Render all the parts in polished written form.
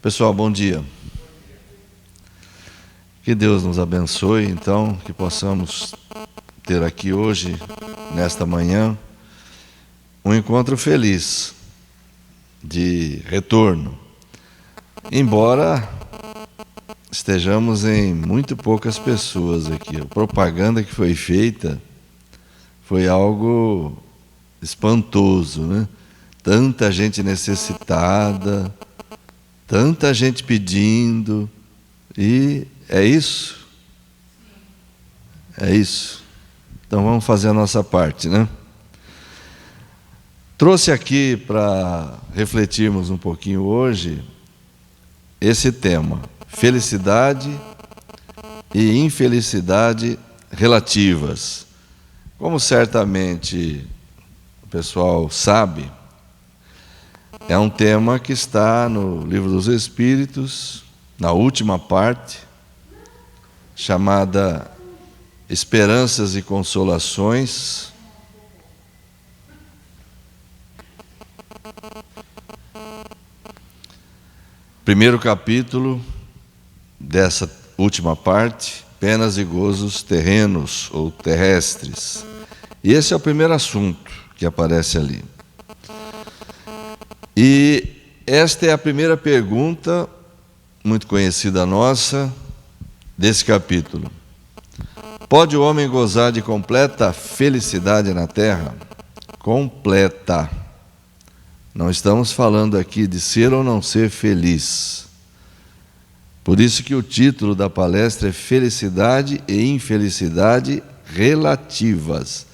Pessoal, bom dia. Que Deus nos abençoe, então, que possamos ter aqui hoje, nesta manhã, um encontro feliz, de retorno. Embora estejamos em muito poucas pessoas aqui. A propaganda que foi feita foi algo espantoso, né? Tanta gente necessitada, tanta gente pedindo, e é isso. É isso. Então vamos fazer a nossa parte, né? Trouxe aqui para refletirmos um pouquinho hoje esse tema: felicidade e infelicidade relativas. Como certamente o pessoal sabe, é um tema que está no Livro dos Espíritos, na última parte, chamada Esperanças e Consolações. Primeiro capítulo dessa última parte, penas e gozos terrenos ou terrestres. E esse é o primeiro assunto que aparece ali. E esta é a primeira pergunta, muito conhecida nossa, desse capítulo. Pode o homem gozar de completa felicidade na terra? Completa. Não estamos falando aqui de ser ou não ser feliz. Por isso que o título da palestra é Felicidade e Infelicidade Relativas.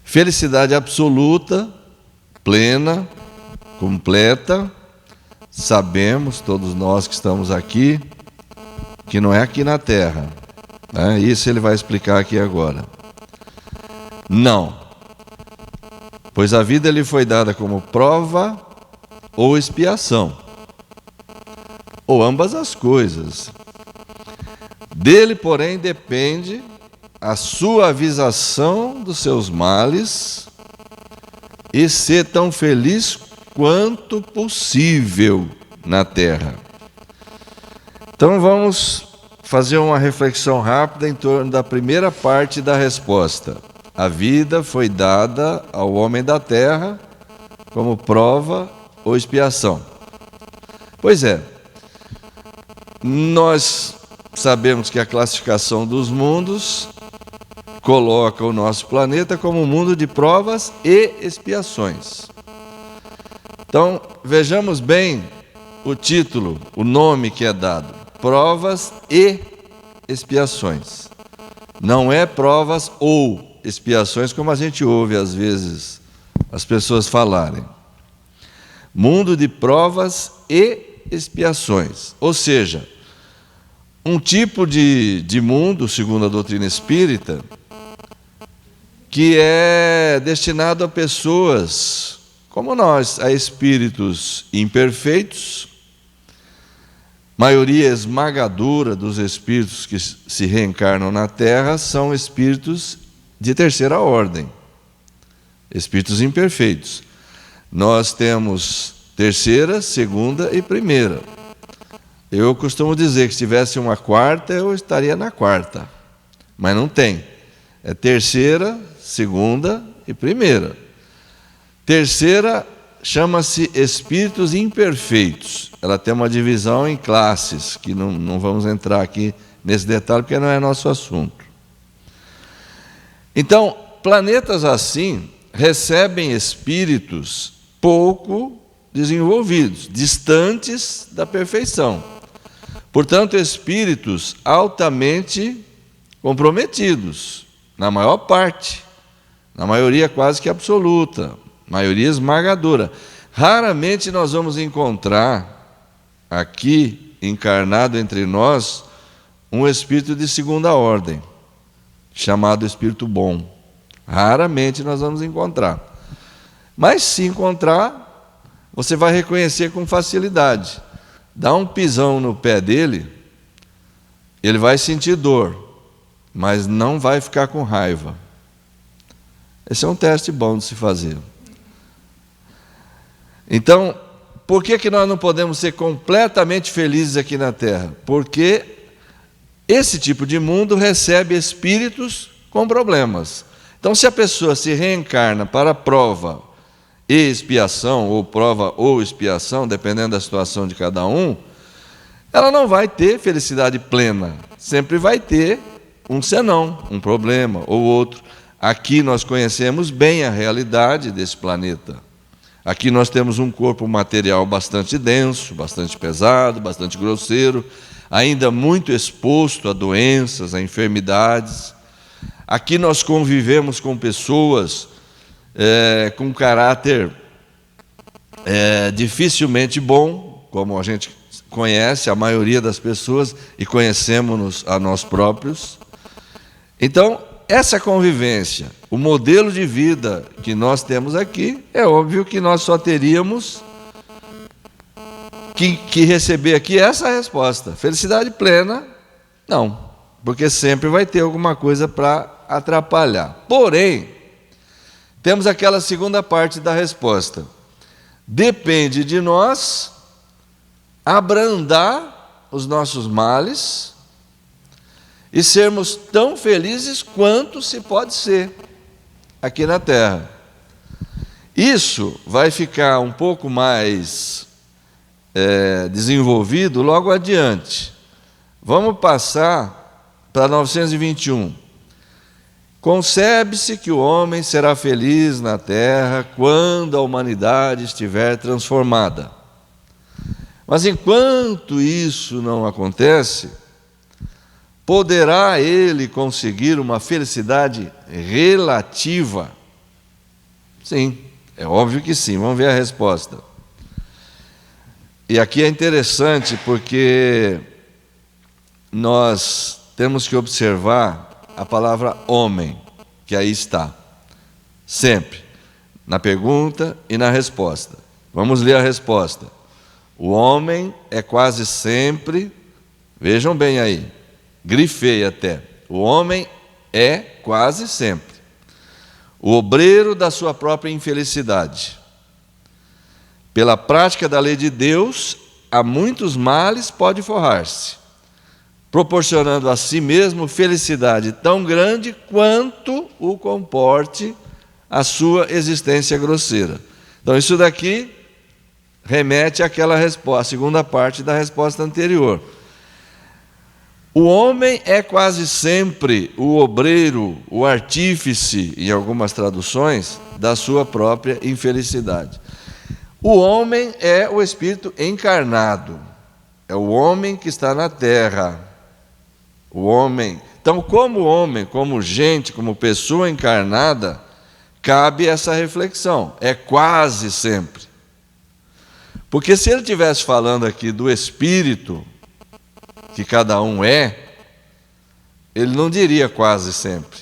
Felicidade absoluta, plena, completa, sabemos, todos nós que estamos aqui, que não é aqui na Terra, né? Isso ele vai explicar aqui agora. Não, pois a vida lhe foi dada como prova ou expiação, ou ambas as coisas. Dele, porém, depende a suavização dos seus males e ser tão feliz quanto possível na terra. Então vamos fazer uma reflexão rápida em torno da primeira parte da resposta. A vida foi dada ao homem da terra como prova ou expiação. Pois é, nós sabemos que a classificação dos mundos coloca o nosso planeta como um mundo de provas e expiações. Então, vejamos bem o título, o nome que é dado: provas e expiações. Não é provas ou expiações, como a gente ouve às vezes as pessoas falarem. Mundo de provas e expiações. Ou seja, um tipo de mundo, segundo a doutrina espírita, que é destinado a pessoas como nós, a espíritos imperfeitos. Maioria esmagadora dos espíritos que se reencarnam na Terra são espíritos de terceira ordem, espíritos imperfeitos. Nós temos terceira, segunda e primeira. Eu costumo dizer que se tivesse uma quarta, eu estaria na quarta, mas não tem. É terceira, segunda e primeira. Terceira chama-se espíritos imperfeitos. Ela tem uma divisão em classes, que não vamos entrar aqui nesse detalhe, porque não é nosso assunto. Então, planetas assim recebem espíritos pouco desenvolvidos, distantes da perfeição. Portanto, espíritos altamente comprometidos, na maior parte, na maioria quase que absoluta, maioria esmagadora. Raramente nós vamos encontrar aqui, encarnado entre nós, um espírito de segunda ordem, chamado espírito bom. Raramente nós vamos encontrar. Mas se encontrar, você vai reconhecer com facilidade. Dá um pisão no pé dele, ele vai sentir dor, mas não vai ficar com raiva. Esse é um teste bom de se fazer. Então, por que nós não podemos ser completamente felizes aqui na Terra? Porque esse tipo de mundo recebe espíritos com problemas. Então, se a pessoa se reencarna para prova e expiação, ou prova ou expiação, dependendo da situação de cada um, ela não vai ter felicidade plena. Sempre vai ter um senão, um problema ou outro. Aqui nós conhecemos bem a realidade desse planeta. Aqui nós temos um corpo material bastante denso, bastante pesado, bastante grosseiro, ainda muito exposto a doenças, a enfermidades. Aqui nós convivemos com pessoas com caráter dificilmente bom, como a gente conhece a maioria das pessoas e conhecemos-nos a nós próprios. Então, essa convivência, o modelo de vida que nós temos aqui, é óbvio que nós só teríamos que receber aqui essa resposta. Felicidade plena, não, porque sempre vai ter alguma coisa para atrapalhar. Porém, temos aquela segunda parte da resposta. Depende de nós abrandar os nossos males e sermos tão felizes quanto se pode ser aqui na Terra. Isso vai ficar um pouco mais desenvolvido logo adiante. Vamos passar para 921. Concebe-se que o homem será feliz na Terra quando a humanidade estiver transformada. Mas enquanto isso não acontece, poderá ele conseguir uma felicidade relativa? Sim, é óbvio que sim. Vamos ver a resposta. E aqui é interessante porque nós temos que observar a palavra homem, que aí está, sempre, na pergunta e na resposta. Vamos ler a resposta. O homem é quase sempre, vejam bem aí, grifei até, o homem é quase sempre o obreiro da sua própria infelicidade. Pela prática da lei de Deus, a muitos males pode forrar-se, proporcionando a si mesmo felicidade tão grande quanto o comporte a sua existência grosseira. Então, isso daqui remete àquela resposta, a segunda parte da resposta anterior. O homem é quase sempre o obreiro, o artífice, em algumas traduções, da sua própria infelicidade. O homem é o espírito encarnado, é o homem que está na terra. O homem. Então, como homem, como gente, como pessoa encarnada, cabe essa reflexão. É quase sempre. Porque se ele estivesse falando aqui do espírito, que cada um é, ele não diria quase sempre.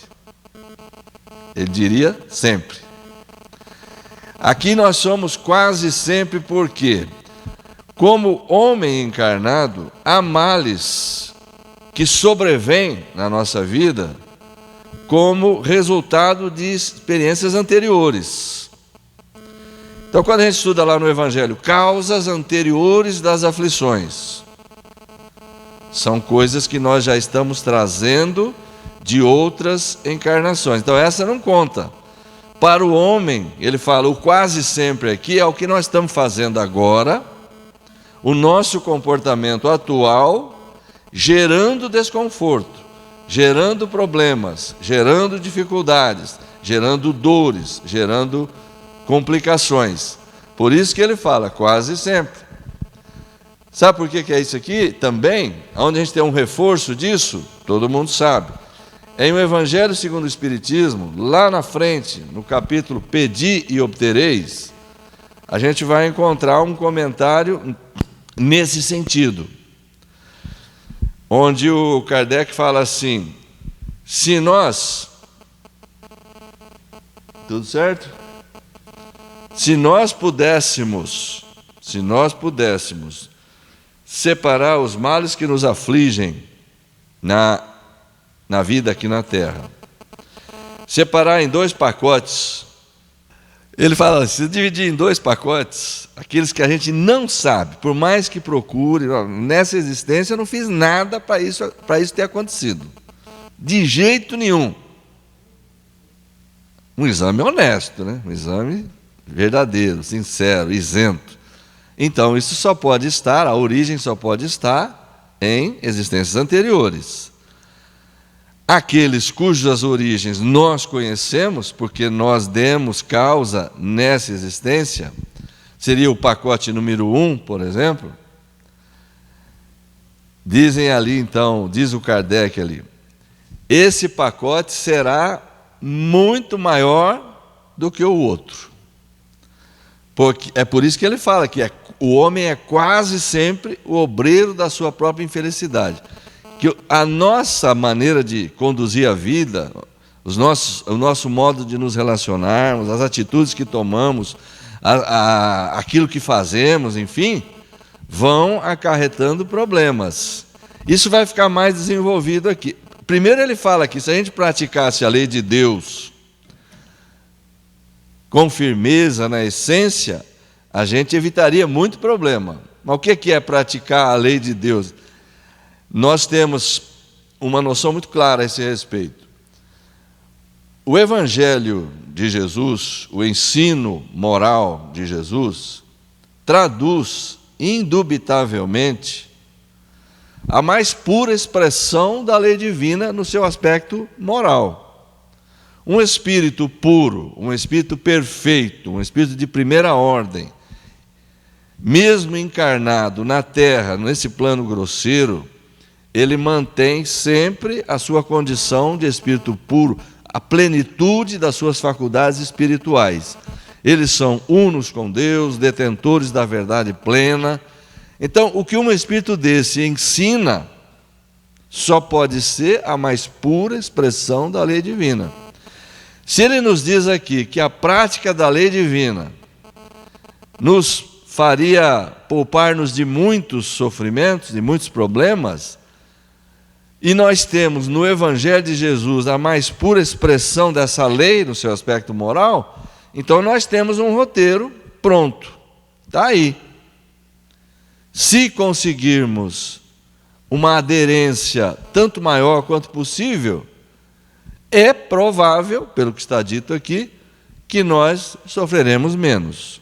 Ele diria sempre. Aqui nós somos quase sempre porque, como homem encarnado, há males que sobrevêm na nossa vida como resultado de experiências anteriores. Então, quando a gente estuda lá no Evangelho, causas anteriores das aflições, são coisas que nós já estamos trazendo de outras encarnações. Então, essa não conta. Para o homem, ele fala, o quase sempre aqui é o que nós estamos fazendo agora, o nosso comportamento atual, gerando desconforto, gerando problemas, gerando dificuldades, gerando dores, gerando complicações. Por isso que ele fala, quase sempre. Sabe por que é isso aqui? Também, onde a gente tem um reforço disso, todo mundo sabe. Em o Evangelho segundo o Espiritismo, lá na frente, no capítulo Pedi e Obtereis, a gente vai encontrar um comentário nesse sentido, onde o Kardec fala assim, se nós, tudo certo? Se nós pudéssemos separar os males que nos afligem na vida aqui na Terra, separar em 2 pacotes, Ele fala, se dividir em 2 pacotes, aqueles que a gente não sabe, por mais que procure, nessa existência eu não fiz nada para isso ter acontecido. De jeito nenhum. Um exame honesto, né? Um exame verdadeiro, sincero, isento. Então, isso só pode estar, a origem só pode estar em existências anteriores. Aqueles cujas origens nós conhecemos, porque nós demos causa nessa existência, seria o pacote número 1, por exemplo. Dizem ali, então, diz o Kardec ali, esse pacote será muito maior do que o outro. Porque, é por isso que ele fala que o homem é quase sempre o obreiro da sua própria infelicidade. Que a nossa maneira de conduzir a vida, o nosso modo de nos relacionarmos, as atitudes que tomamos, aquilo que fazemos, enfim, vão acarretando problemas. Isso vai ficar mais desenvolvido aqui. Primeiro ele fala que se a gente praticasse a lei de Deus com firmeza na essência, a gente evitaria muito problema. Mas o que é praticar a lei de Deus? Nós temos uma noção muito clara a esse respeito. O Evangelho de Jesus, o ensino moral de Jesus, traduz indubitavelmente a mais pura expressão da lei divina no seu aspecto moral. Um espírito puro, um espírito perfeito, um espírito de primeira ordem, mesmo encarnado na terra, nesse plano grosseiro, ele mantém sempre a sua condição de espírito puro, a plenitude das suas faculdades espirituais. Eles são unos com Deus, detentores da verdade plena. Então, o que um espírito desse ensina só pode ser a mais pura expressão da lei divina. Se ele nos diz aqui que a prática da lei divina nos faria poupar-nos de muitos sofrimentos, de muitos problemas, e nós temos no Evangelho de Jesus a mais pura expressão dessa lei no seu aspecto moral, então nós temos um roteiro pronto, está aí. Se conseguirmos uma aderência tanto maior quanto possível, é provável, pelo que está dito aqui, que nós sofreremos menos.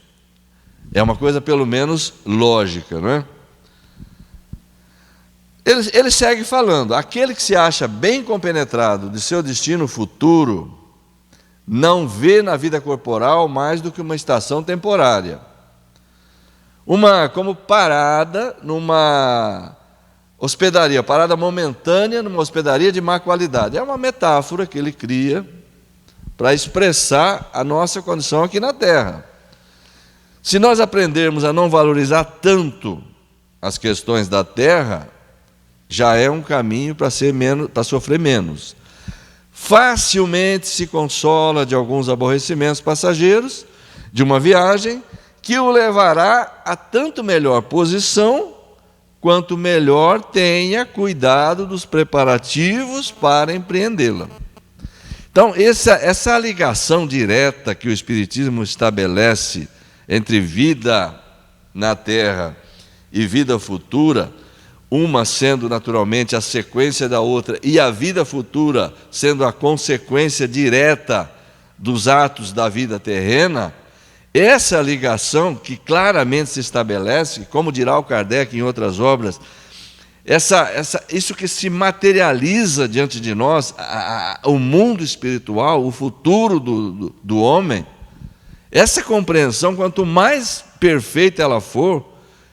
É uma coisa pelo menos lógica, não é? Ele segue falando, aquele que se acha bem compenetrado de seu destino futuro, não vê na vida corporal mais do que uma estação temporária. Como parada numa hospedaria, parada momentânea numa hospedaria de má qualidade. É uma metáfora que ele cria para expressar a nossa condição aqui na Terra. Se nós aprendermos a não valorizar tanto as questões da Terra, já é um caminho para sofrer menos. Facilmente se consola de alguns aborrecimentos passageiros de uma viagem que o levará a tanto melhor posição quanto melhor tenha cuidado dos preparativos para empreendê-la. Então, essa ligação direta que o Espiritismo estabelece entre vida na Terra e vida futura, uma sendo naturalmente a sequência da outra e a vida futura sendo a consequência direta dos atos da vida terrena, essa ligação que claramente se estabelece, como dirá o Kardec em outras obras, isso que se materializa diante de nós, o mundo espiritual, o futuro do homem, essa compreensão, quanto mais perfeita ela for,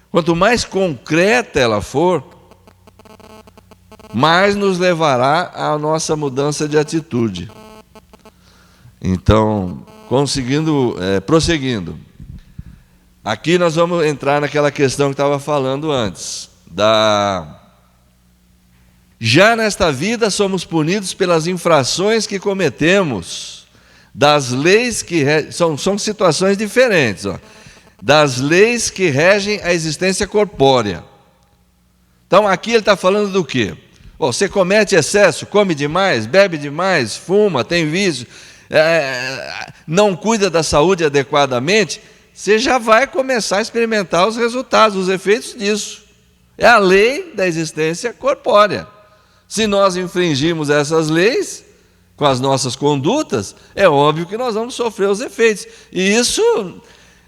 quanto mais concreta ela for, mais nos levará à nossa mudança de atitude. Então, prosseguindo. Aqui nós vamos entrar naquela questão que estava falando antes. Já nesta vida somos punidos pelas infrações que cometemos, das leis que são situações diferentes, das leis que regem a existência corpórea. Então aqui ele está falando do quê? Você comete excesso, come demais, bebe demais, fuma, tem vício, não cuida da saúde adequadamente, você já vai começar a experimentar os resultados, os efeitos disso. É a lei da existência corpórea. Se nós infringirmos essas leis com as nossas condutas, é óbvio que nós vamos sofrer os efeitos. E isso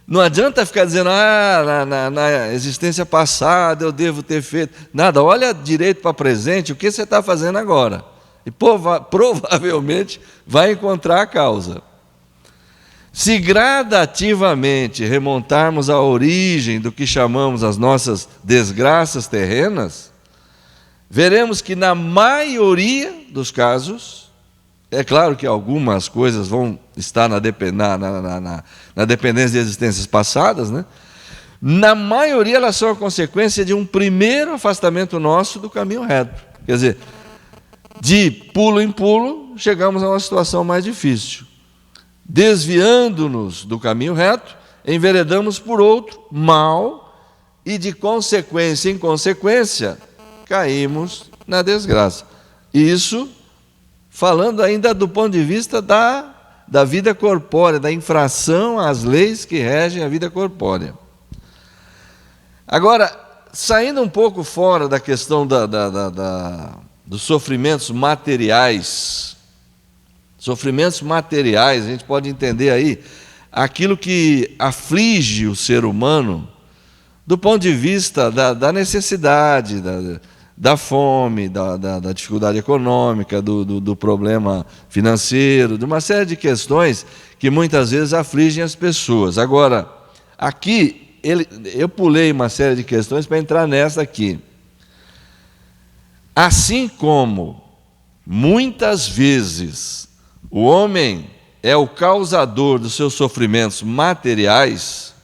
não adianta ficar dizendo, na existência passada eu devo ter feito. Nada, olha direito para o presente, o que você está fazendo agora. E provavelmente vai encontrar a causa. Se gradativamente remontarmos à origem do que chamamos as nossas desgraças terrenas, veremos que na maioria dos casos, é claro que algumas coisas vão estar na dependência de existências passadas, né? Na maioria elas são a consequência de um primeiro afastamento nosso do caminho reto. Quer dizer, de pulo em pulo, chegamos a uma situação mais difícil. Desviando-nos do caminho reto, enveredamos por outro, mal, e de consequência em consequência, caímos na desgraça. Isso, falando ainda do ponto de vista da vida corpórea, da infração às leis que regem a vida corpórea. Agora, saindo um pouco fora da questão dos sofrimentos materiais, a gente pode entender aí aquilo que aflige o ser humano do ponto de vista da necessidade, da fome, da dificuldade econômica, do problema financeiro, de uma série de questões que muitas vezes afligem as pessoas. Agora, aqui, eu pulei uma série de questões para entrar nessa aqui. Assim como, muitas vezes, o homem é o causador dos seus sofrimentos materiais,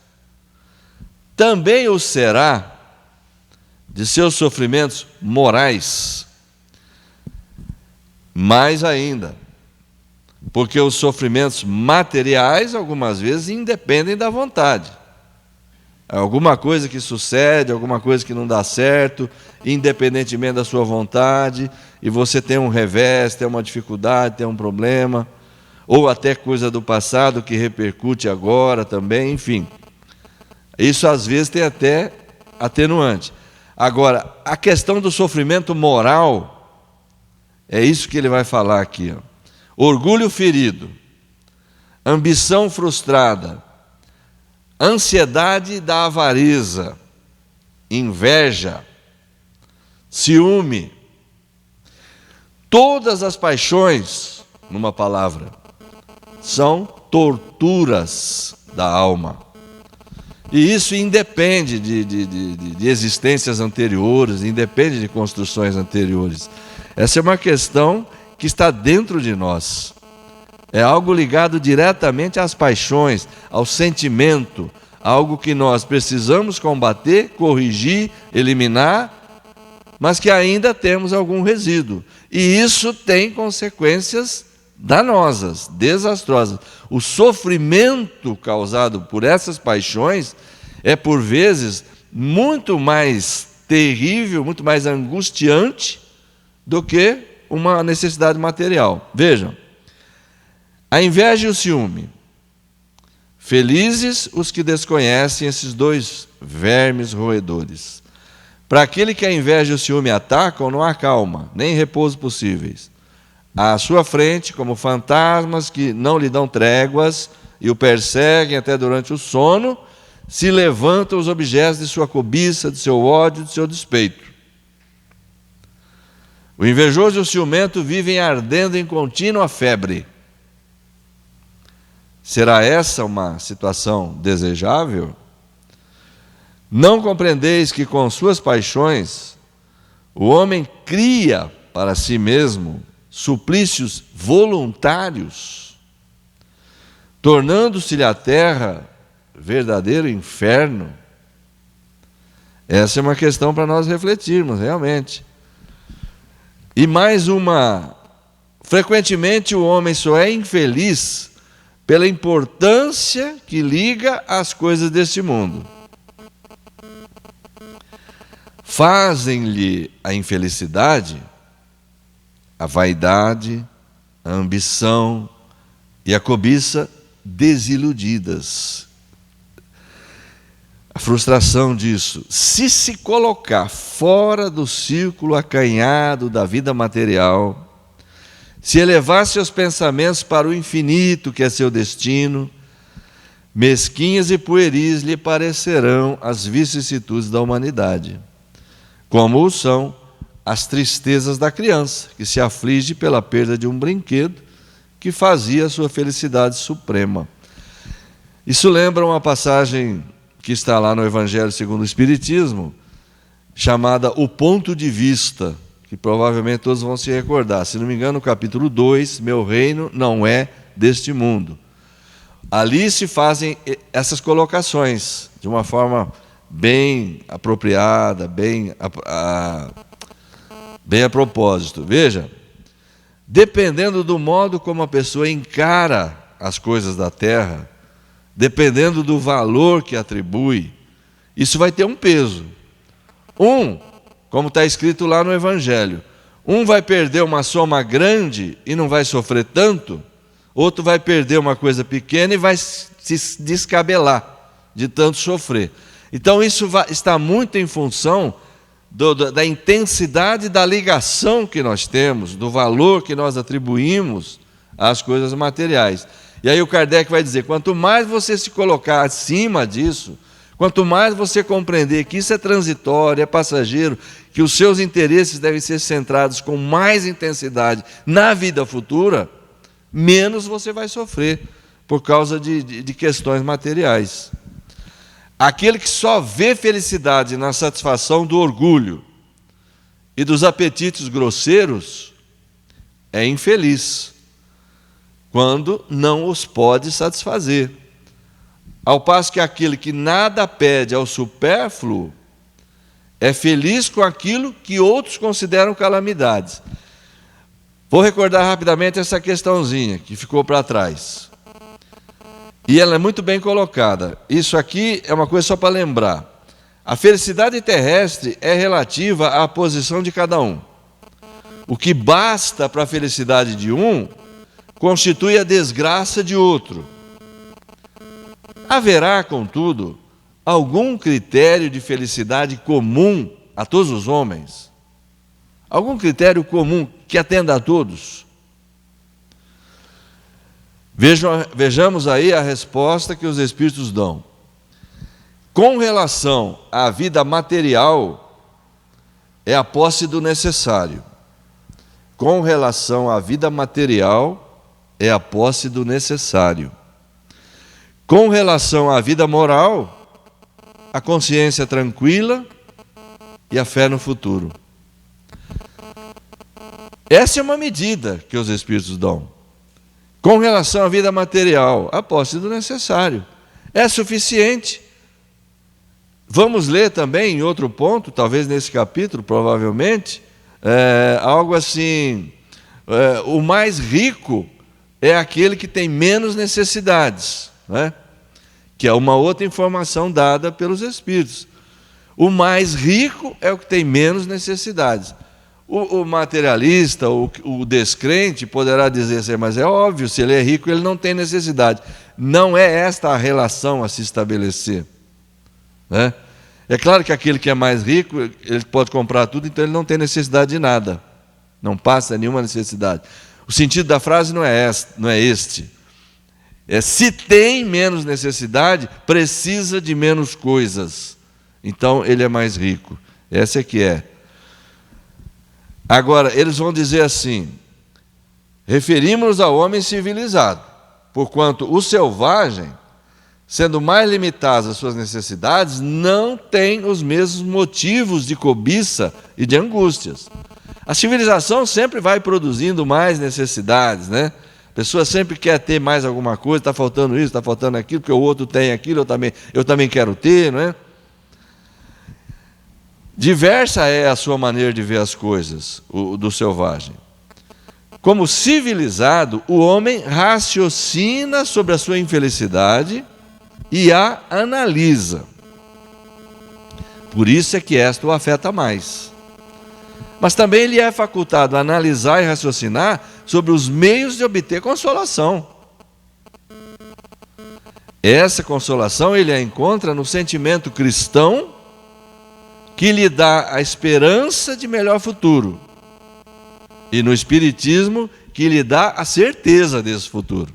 também o será de seus sofrimentos morais. Mais ainda, porque os sofrimentos materiais, algumas vezes, independem da vontade. Alguma coisa que sucede, alguma coisa que não dá certo, independentemente da sua vontade, e você tem um revés, tem uma dificuldade, tem um problema, ou até coisa do passado que repercute agora também, enfim. Isso às vezes tem até atenuante. Agora, a questão do sofrimento moral, é isso que ele vai falar aqui. Orgulho ferido, ambição frustrada, ansiedade da avareza, inveja, ciúme, todas as paixões, numa palavra, são torturas da alma. E isso independe de existências anteriores, independe de construções anteriores. Essa é uma questão que está dentro de nós. É algo ligado diretamente às paixões, ao sentimento, algo que nós precisamos combater, corrigir, eliminar, mas que ainda temos algum resíduo. E isso tem consequências danosas, desastrosas. O sofrimento causado por essas paixões é, por vezes, muito mais terrível, muito mais angustiante do que uma necessidade material. Vejam, a inveja e o ciúme. Felizes os que desconhecem esses dois vermes roedores. Para aquele que a inveja e o ciúme atacam, não há calma, nem repouso possíveis. À sua frente, como fantasmas que não lhe dão tréguas e o perseguem até durante o sono, se levantam os objetos de sua cobiça, de seu ódio, de seu despeito. O invejoso e o ciumento vivem ardendo em contínua febre. Será essa uma situação desejável? Não compreendeis que com suas paixões o homem cria para si mesmo suplícios voluntários, tornando-se-lhe a terra verdadeiro inferno? Essa é uma questão para nós refletirmos, realmente. E mais uma: frequentemente o homem só é infeliz pela importância que liga às coisas deste mundo. Fazem-lhe a infelicidade, a vaidade, a ambição, e a cobiça desiludidas. A frustração disso. Se colocar fora do círculo acanhado da vida material, se elevar seus pensamentos para o infinito, que é seu destino, mesquinhas e pueris lhe parecerão as vicissitudes da humanidade, como o são as tristezas da criança, que se aflige pela perda de um brinquedo que fazia a sua felicidade suprema. Isso lembra uma passagem que está lá no Evangelho segundo o Espiritismo, chamada O Ponto de Vista, que provavelmente todos vão se recordar. Se não me engano, no capítulo 2, meu reino não é deste mundo. Ali se fazem essas colocações de uma forma bem apropriada, bem a propósito. Veja, dependendo do modo como a pessoa encara as coisas da terra, dependendo do valor que atribui, isso vai ter um peso. Como está escrito lá no Evangelho, vai perder uma soma grande e não vai sofrer tanto, outro vai perder uma coisa pequena e vai se descabelar de tanto sofrer. Então isso está muito em função da intensidade da ligação que nós temos, do valor que nós atribuímos às coisas materiais. E aí o Kardec vai dizer, quanto mais você se colocar acima disso, quanto mais você compreender que isso é transitório, é passageiro, que os seus interesses devem ser centrados com mais intensidade na vida futura, menos você vai sofrer por causa de questões materiais. Aquele que só vê felicidade na satisfação do orgulho e dos apetites grosseiros é infeliz, quando não os pode satisfazer. Ao passo que aquele que nada pede ao supérfluo é feliz com aquilo que outros consideram calamidades. Vou recordar rapidamente essa questãozinha que ficou para trás. E ela é muito bem colocada. Isso aqui é uma coisa só para lembrar. A felicidade terrestre é relativa à posição de cada um. O que basta para a felicidade de um constitui a desgraça de outro. Haverá, contudo, algum critério de felicidade comum a todos os homens? Algum critério comum que atenda a todos? Vejamos aí a resposta que os Espíritos dão. Com relação à vida material, é a posse do necessário. Com relação à vida material, é a posse do necessário. Com relação à vida moral, a consciência tranquila e a fé no futuro. Essa é uma medida que os Espíritos dão. Com relação à vida material, a posse do necessário. É suficiente. Vamos ler também em outro ponto, talvez nesse capítulo, provavelmente, algo assim, o mais rico é aquele que tem menos necessidades, né? Que é uma outra informação dada pelos Espíritos. O mais rico é o que tem menos necessidades. O materialista, o descrente poderá dizer assim, mas é óbvio, se ele é rico ele não tem necessidade. Não é esta a relação a se estabelecer, né? É claro que aquele que é mais rico, ele pode comprar tudo, então ele não tem necessidade de nada. Não passa nenhuma necessidade. O sentido da frase não é este. Se tem menos necessidade, precisa de menos coisas. Então ele é mais rico. Essa é que é. Agora, eles vão dizer assim, referimos-nos ao homem civilizado, porquanto o selvagem, sendo mais limitado às suas necessidades, não tem os mesmos motivos de cobiça e de angústias. A civilização sempre vai produzindo mais necessidades, né? A pessoa sempre quer ter mais alguma coisa, está faltando isso, está faltando aquilo, porque o outro tem aquilo, eu também quero ter, não é? Diversa é a sua maneira de ver as coisas, do selvagem. Como civilizado, o homem raciocina sobre a sua infelicidade e a analisa. Por isso é que esta o afeta mais. Mas também ele é facultado a analisar e raciocinar sobre os meios de obter consolação. Essa consolação ele a encontra no sentimento cristão que lhe dá a esperança de melhor futuro, e no Espiritismo que lhe dá a certeza desse futuro.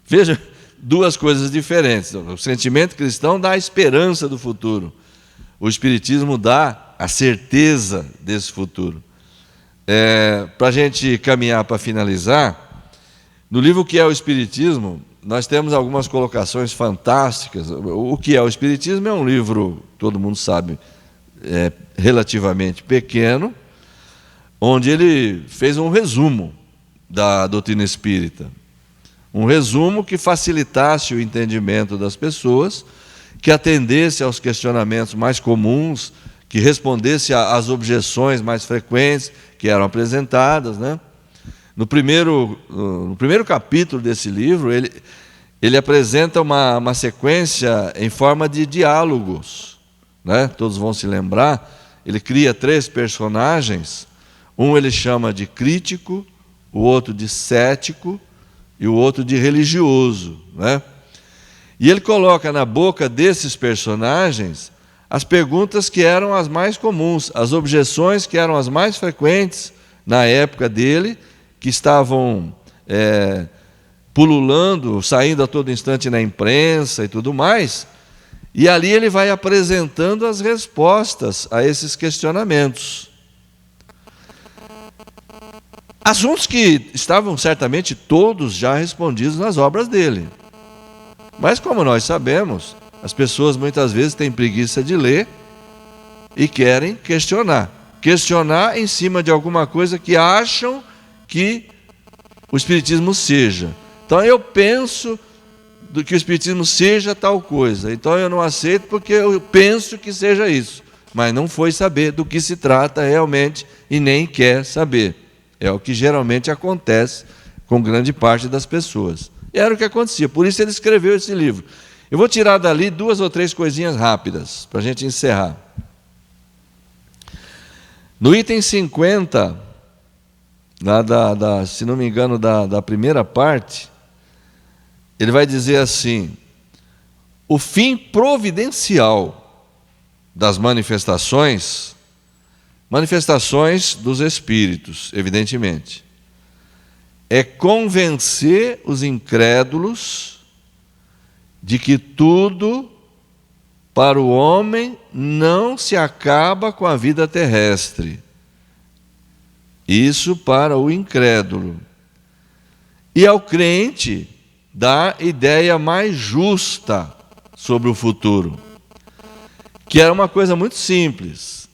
Veja, duas coisas diferentes. O sentimento cristão dá a esperança do futuro, o Espiritismo dá a certeza desse futuro. Para a gente caminhar para finalizar, no livro O que é o Espiritismo, nós temos algumas colocações fantásticas. O que é o Espiritismo é um livro, todo mundo sabe, relativamente pequeno, onde ele fez um resumo da doutrina espírita. Um resumo que facilitasse o entendimento das pessoas, que atendesse aos questionamentos mais comuns, que respondesse às objeções mais frequentes que eram apresentadas, né? No primeiro capítulo desse livro, ele apresenta uma sequência em forma de diálogos, né? Todos vão se lembrar. Ele cria 3 personagens. Um ele chama de crítico, o outro de cético e o outro de religioso, né? E ele coloca na boca desses personagens as perguntas que eram as mais comuns, as objeções que eram as mais frequentes na época dele, que estavam pululando, saindo a todo instante na imprensa e tudo mais. E ali ele vai apresentando as respostas a esses questionamentos. Assuntos que estavam certamente todos já respondidos nas obras dele. Mas como nós sabemos, as pessoas muitas vezes têm preguiça de ler e querem questionar. Questionar em cima de alguma coisa que acham que o Espiritismo seja. Então eu penso que o Espiritismo seja tal coisa, então eu não aceito porque eu penso que seja isso. Mas não foi saber do que se trata realmente e nem quer saber. É o que geralmente acontece com grande parte das pessoas. E era o que acontecia, por isso ele escreveu esse livro. Eu vou tirar dali 2 ou 3 coisinhas rápidas, para a gente encerrar. No item 50, se não me engano, da primeira parte, ele vai dizer assim: o fim providencial das manifestações dos espíritos, evidentemente, é convencer os incrédulos de que tudo para o homem não se acaba com a vida terrestre. Isso para o incrédulo. E ao crente dar ideia mais justa sobre o futuro, que era uma coisa muito simples.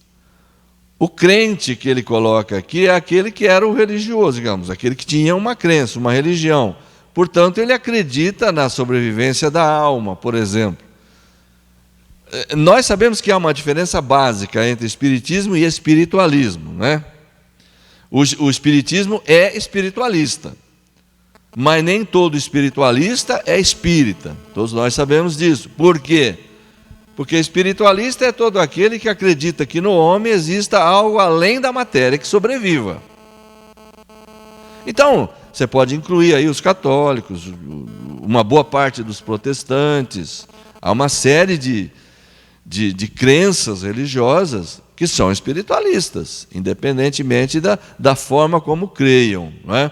O crente que ele coloca aqui é aquele que era o religioso, digamos, aquele que tinha uma crença, uma religião. Portanto, ele acredita na sobrevivência da alma, por exemplo. Nós sabemos que há uma diferença básica entre espiritismo e espiritualismo, né? O espiritismo é espiritualista, mas nem todo espiritualista é espírita. Todos nós sabemos disso. Por quê? Porque espiritualista é todo aquele que acredita que no homem exista algo além da matéria que sobreviva. Então, você pode incluir aí os católicos, uma boa parte dos protestantes. Há uma série de crenças religiosas que são espiritualistas, independentemente da forma como creiam, não é?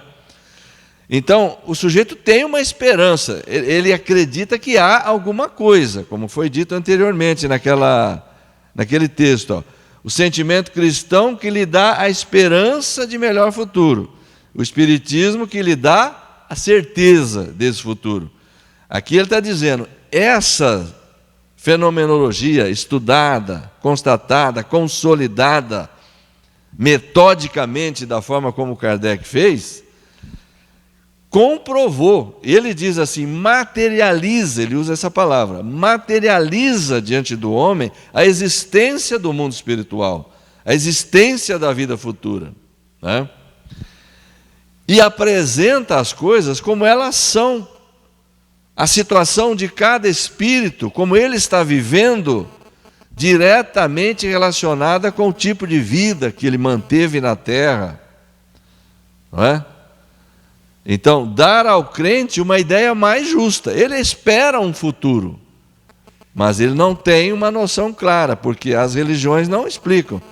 Então, o sujeito tem uma esperança, ele acredita que há alguma coisa, como foi dito anteriormente naquele texto, ó. O sentimento cristão que lhe dá a esperança de melhor futuro, o espiritismo que lhe dá a certeza desse futuro. Aqui ele está dizendo, essa fenomenologia estudada, constatada, consolidada, metodicamente da forma como Kardec fez, comprovou, ele diz assim, materializa, ele usa essa palavra, materializa diante do homem a existência do mundo espiritual, a existência da vida futura, né? E apresenta as coisas como elas são, a situação de cada espírito, como ele está vivendo, diretamente relacionada com o tipo de vida que ele manteve na Terra, não é? Então, dar ao crente uma ideia mais justa. Ele espera um futuro, mas ele não tem uma noção clara, porque as religiões não explicam.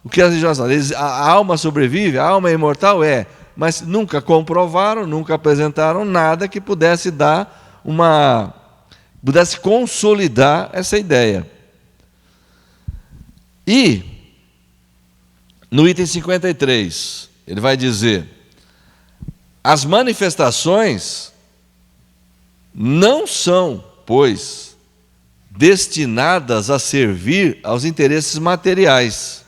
O que as religiões falam? A alma sobrevive, a alma é imortal? Mas nunca comprovaram, nunca apresentaram nada que pudesse pudesse consolidar essa ideia. E, no item 53, ele vai dizer: as manifestações não são, pois, destinadas a servir aos interesses materiais.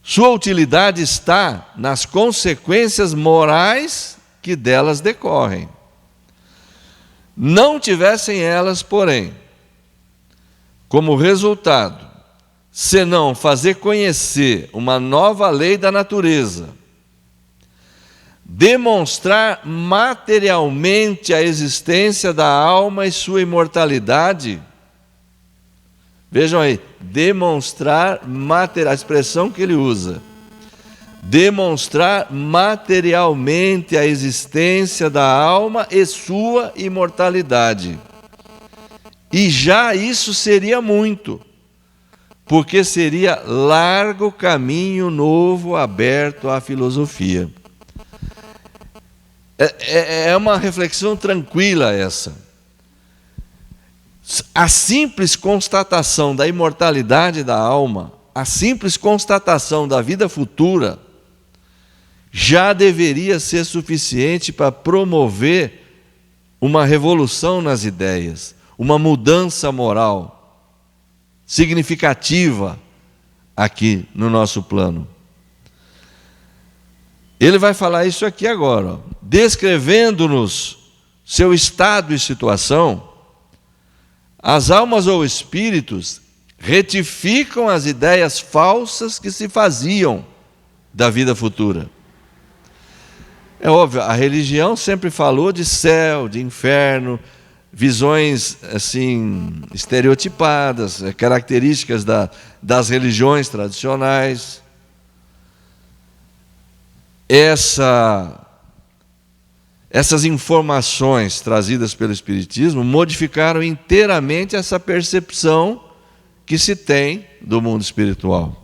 Sua utilidade está nas consequências morais que delas decorrem. Não tivessem elas, porém, como resultado, senão fazer conhecer uma nova lei da natureza, demonstrar materialmente a existência da alma e sua imortalidade. Vejam aí, demonstrar a expressão que ele usa. Demonstrar materialmente a existência da alma e sua imortalidade. E já isso seria muito, porque seria largo caminho novo aberto à filosofia. É uma reflexão tranquila essa. A simples constatação da imortalidade da alma, a simples constatação da vida futura, já deveria ser suficiente para promover uma revolução nas ideias, uma mudança moral significativa aqui no nosso plano. Ele vai falar isso aqui agora, descrevendo-nos seu estado e situação. As almas ou espíritos retificam as ideias falsas que se faziam da vida futura. É óbvio, a religião sempre falou de céu, de inferno, visões assim estereotipadas, características das religiões tradicionais. Essas informações trazidas pelo Espiritismo modificaram inteiramente essa percepção que se tem do mundo espiritual.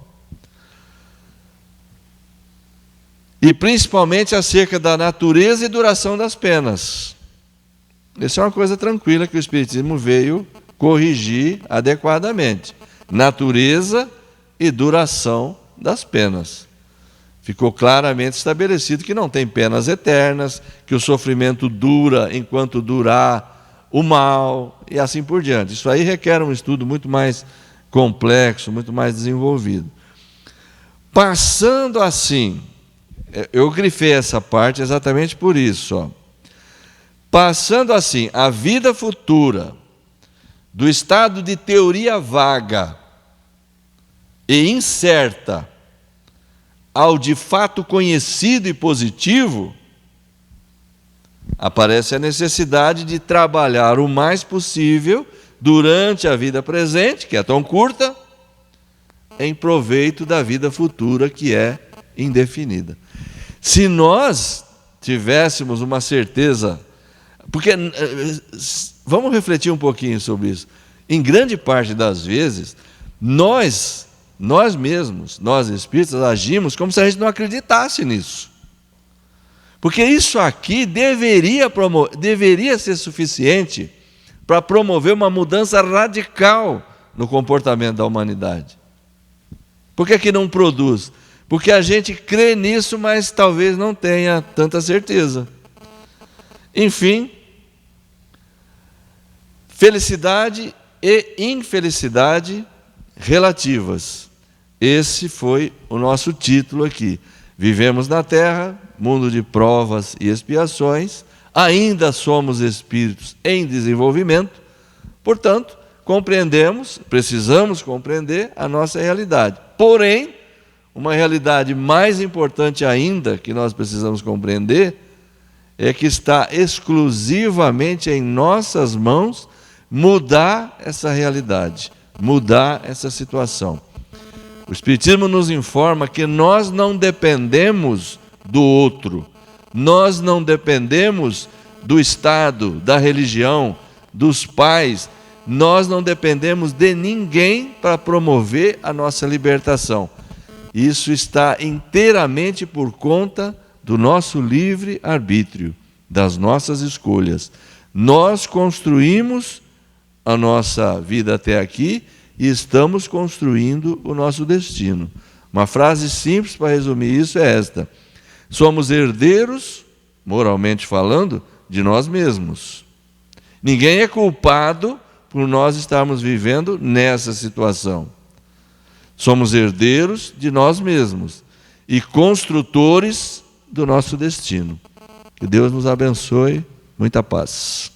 E principalmente acerca da natureza e duração das penas. Isso é uma coisa tranquila que o Espiritismo veio corrigir adequadamente. Natureza e duração das penas. Ficou claramente estabelecido que não tem penas eternas, que o sofrimento dura enquanto durar o mal, e assim por diante. Isso aí requer um estudo muito mais complexo, muito mais desenvolvido. Passando assim, eu grifei essa parte exatamente por isso. Passando assim, a vida futura, do estado de teoria vaga e incerta, ao de fato conhecido e positivo, aparece a necessidade de trabalhar o mais possível durante a vida presente, que é tão curta, em proveito da vida futura, que é indefinida. Se nós tivéssemos uma certeza, porque vamos refletir um pouquinho sobre isso. Em grande parte das vezes, nós mesmos, nós espíritas, agimos como se a gente não acreditasse nisso. Porque isso aqui deveria ser suficiente para promover uma mudança radical no comportamento da humanidade. Por que não produz? Porque a gente crê nisso, mas talvez não tenha tanta certeza. Enfim, felicidade e infelicidade relativas. Esse foi o nosso título aqui. Vivemos na Terra, mundo de provas e expiações, ainda somos espíritos em desenvolvimento, portanto, precisamos compreender a nossa realidade. Porém, uma realidade mais importante ainda que nós precisamos compreender é que está exclusivamente em nossas mãos mudar essa realidade, mudar essa situação. O Espiritismo nos informa que nós não dependemos do outro, Nós não dependemos do Estado, da religião, dos pais. Nós não dependemos de ninguém para promover a nossa libertação. Isso está inteiramente por conta do nosso livre-arbítrio, das nossas escolhas. Nós construímos a nossa vida até aqui e estamos construindo o nosso destino. Uma frase simples para resumir isso é esta: somos herdeiros, moralmente falando, de nós mesmos. Ninguém é culpado por nós estarmos vivendo nessa situação. Somos herdeiros de nós mesmos e construtores do nosso destino. Que Deus nos abençoe. Muita paz.